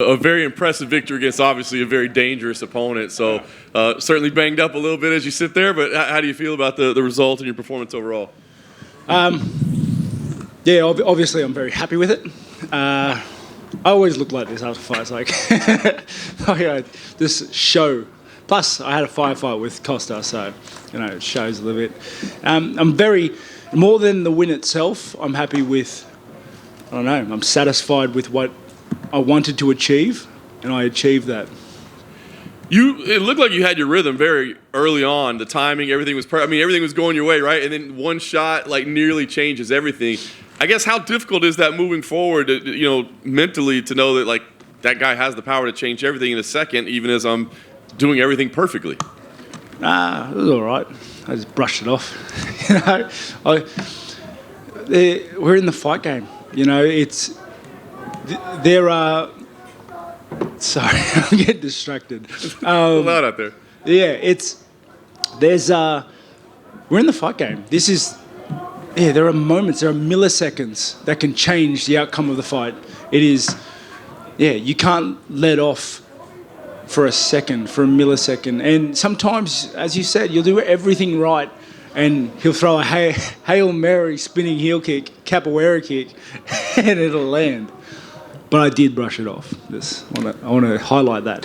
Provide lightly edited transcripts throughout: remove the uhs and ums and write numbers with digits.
A very impressive victory against obviously a very dangerous opponent. So certainly banged up a little bit as you sit there, but how do you feel about the result and your performance overall? Yeah, obviously I'm very happy with it. I always look like this after fights, like this show. Plus, I had a firefight with Costa, so it shows a little bit. I'm very, more than the win itself, I'm happy with. I don't know. I'm satisfied with what I wanted to achieve, and I achieved that. It looked like you had your rhythm very early on. The timing, everything was perfect. I mean, everything was going your way, right? And then one shot nearly changes everything. I guess how difficult is that moving forward, mentally to know that that guy has the power to change everything in a second, even as I'm doing everything perfectly? It was all right. I just brushed it off. We're in the fight game. There are. Sorry, I'm getting distracted. Loud out there. Yeah, we're in the fight game. There are moments, there are milliseconds that can change the outcome of the fight. You can't let off for a second, for a millisecond. And sometimes, as you said, you'll do everything right and he'll throw a Hail Mary spinning heel kick, capoeira kick, and it'll land. But I did brush it off. I want to highlight that.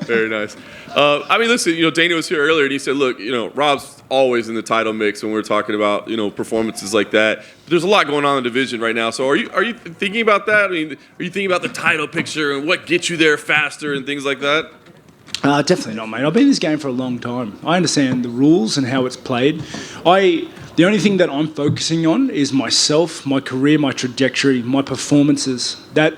Very nice. Listen, Dana was here earlier and he said, look, Rob's always in the title mix when we're talking about, performances like that. But there's a lot going on in the division right now. So are you thinking about that? I mean, are you thinking about the title picture and what gets you there faster and things like that? Definitely not, mate. I've been in this game for a long time. I understand the rules and how it's played. The only thing that I'm focusing on is myself, my career, my trajectory, my performances. I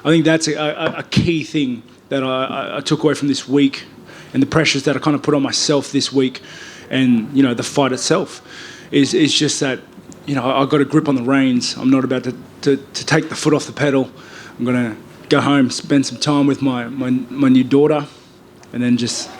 think that's a key thing that I took away from this week, and the pressures that I kind of put on myself this week, and the fight itself is just that I've got a grip on the reins. I'm not about to take the foot off the pedal. I'm gonna go home, spend some time with my new daughter, and then just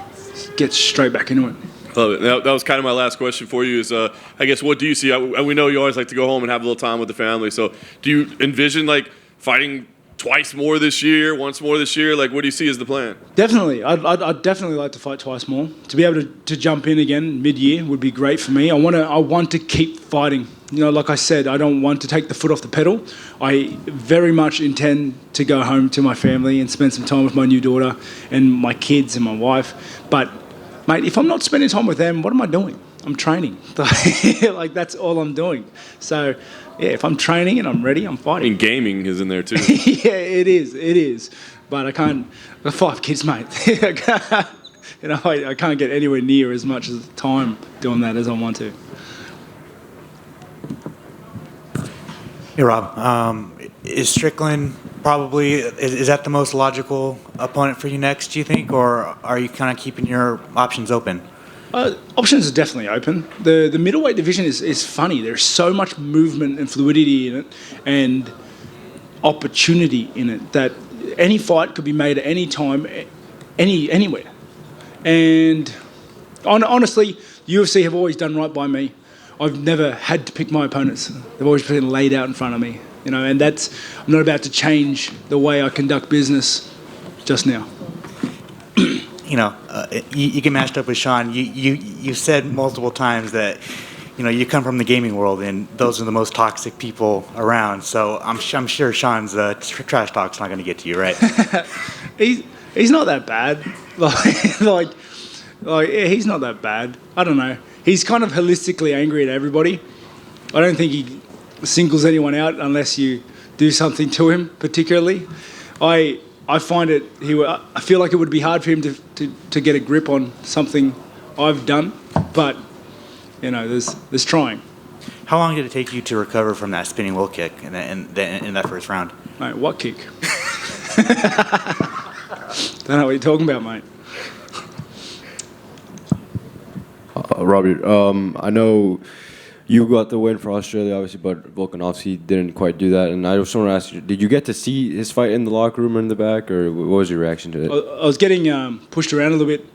get straight back into it. Love it. That was kind of my last question for you is, I guess, what do you see? We know you always like to go home and have a little time with the family. So do you envision, fighting twice more this year, once more this year? What do you see as the plan? Definitely. I'd definitely like to fight twice more. To be able to jump in again mid-year would be great for me. I want to keep fighting. Like I said, I don't want to take the foot off the pedal. I very much intend to go home to my family and spend some time with my new daughter and my kids and my wife. But mate, if I'm not spending time with them, what am I doing? I'm training. That's all I'm doing. So, yeah, if I'm training and I'm ready, I'm fighting. And gaming is in there too. Yeah, it is. But I can't. I've got 5 kids, mate. I can't get anywhere near as much as time doing that as I want to. Hey, Rob. Is Strickland is that the most logical opponent for you next, do you think? Or are you kind of keeping your options open? Options are definitely open. The middleweight division is funny. There's so much movement and fluidity in it and opportunity in it that any fight could be made at any time, anywhere. And honestly, UFC have always done right by me. I've never had to pick my opponents. They've always been laid out in front of me, and I'm not about to change the way I conduct business just now. You get matched up with Sean. You said multiple times that, you come from the gaming world, and those are the most toxic people around. So I'm sure Sean's trash talk's not going to get to you, right? He's not that bad. He's not that bad. I don't know. He's kind of holistically angry at everybody. I don't think he singles anyone out unless you do something to him particularly. I find it. I feel like it would be hard for him to get a grip on something I've done, but there's trying. How long did it take you to recover from that spinning wheel kick in that first round? Mate, what kick? Don't know what you're talking about, mate. Robbie, I know you got the win for Australia, obviously, but Volkanovski didn't quite do that. And I just want to ask you, did you get to see his fight in the locker room or in the back, or what was your reaction to it? I was getting pushed around a little bit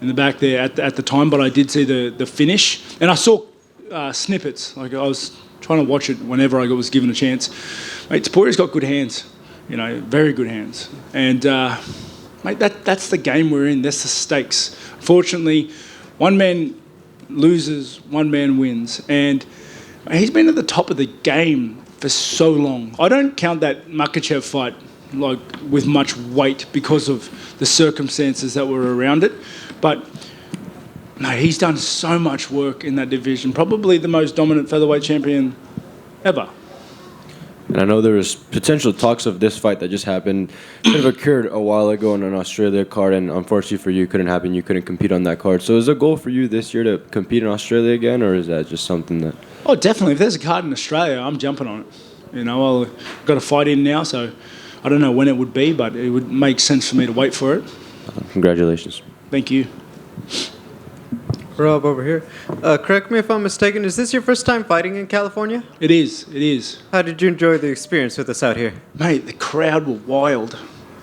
in the back there at the time, but I did see the finish. And I saw snippets. I was trying to watch it whenever I was given a chance. Mate, Taporia's got good hands. very good hands. And, mate, that's the game we're in. That's the stakes. Fortunately, one man loses, one man wins. And he's been at the top of the game for so long. I don't count that Makhachev fight like with much weight because of the circumstances that were around it. But no, he's done so much work in that division. Probably the most dominant featherweight champion ever. And I know there was potential talks of this fight that just happened. Kind of occurred a while ago on an Australia card, and unfortunately for you, it couldn't happen. You couldn't compete on that card. So is the goal for you this year to compete in Australia again, or is that just something that... Oh, definitely. If there's a card in Australia, I'm jumping on it. I've got a fight in now, so I don't know when it would be, but it would make sense for me to wait for it. Congratulations. Thank you. Rob over here. Correct me if I'm mistaken, is this your first time fighting in California? It is. How did you enjoy the experience with us out here? Mate, the crowd were wild.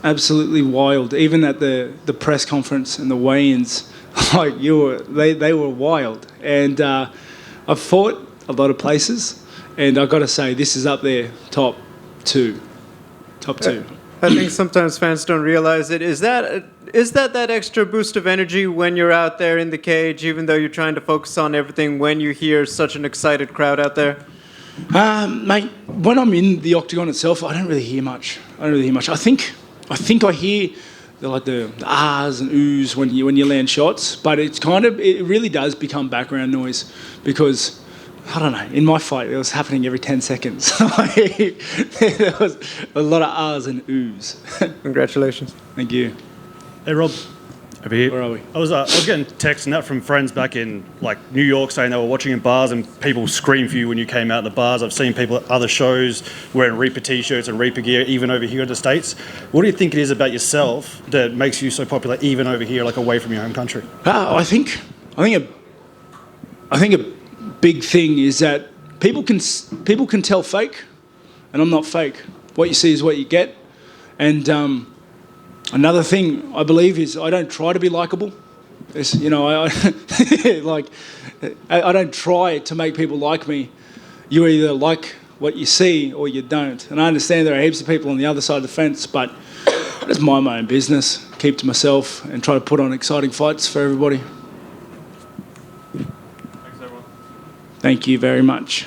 Absolutely wild. Even at the press conference and the weigh-ins, they were wild. And I've fought a lot of places, and I've got to say, this is up there, top two. I think sometimes fans don't realize it. Is that extra boost of energy when you're out there in the cage, even though you're trying to focus on everything, when you hear such an excited crowd out there? Mate, when I'm in the octagon itself, I don't really hear much. I think I hear the ahs and oohs when you land shots, but it really does become background noise because, I don't know, in my fight it was happening every 10 seconds. There was a lot of ahs and oohs. Congratulations. Thank you. Hey Rob, over here. Where are we? I was getting texts and that from friends back in New York saying they were watching in bars and people screamed for you when you came out in the bars. I've seen people at other shows wearing Reaper t-shirts and Reaper gear, even over here in the States. What do you think it is about yourself that makes you so popular, even over here, away from your home country? I think a big thing is that people can tell fake, and I'm not fake. What you see is what you get, and another thing I believe is I don't try to be likable. I don't try to make people like me. You either like what you see or you don't. And I understand there are heaps of people on the other side of the fence, but I just mind my own business, keep to myself, and try to put on exciting fights for everybody. Thanks everyone. Thank you very much.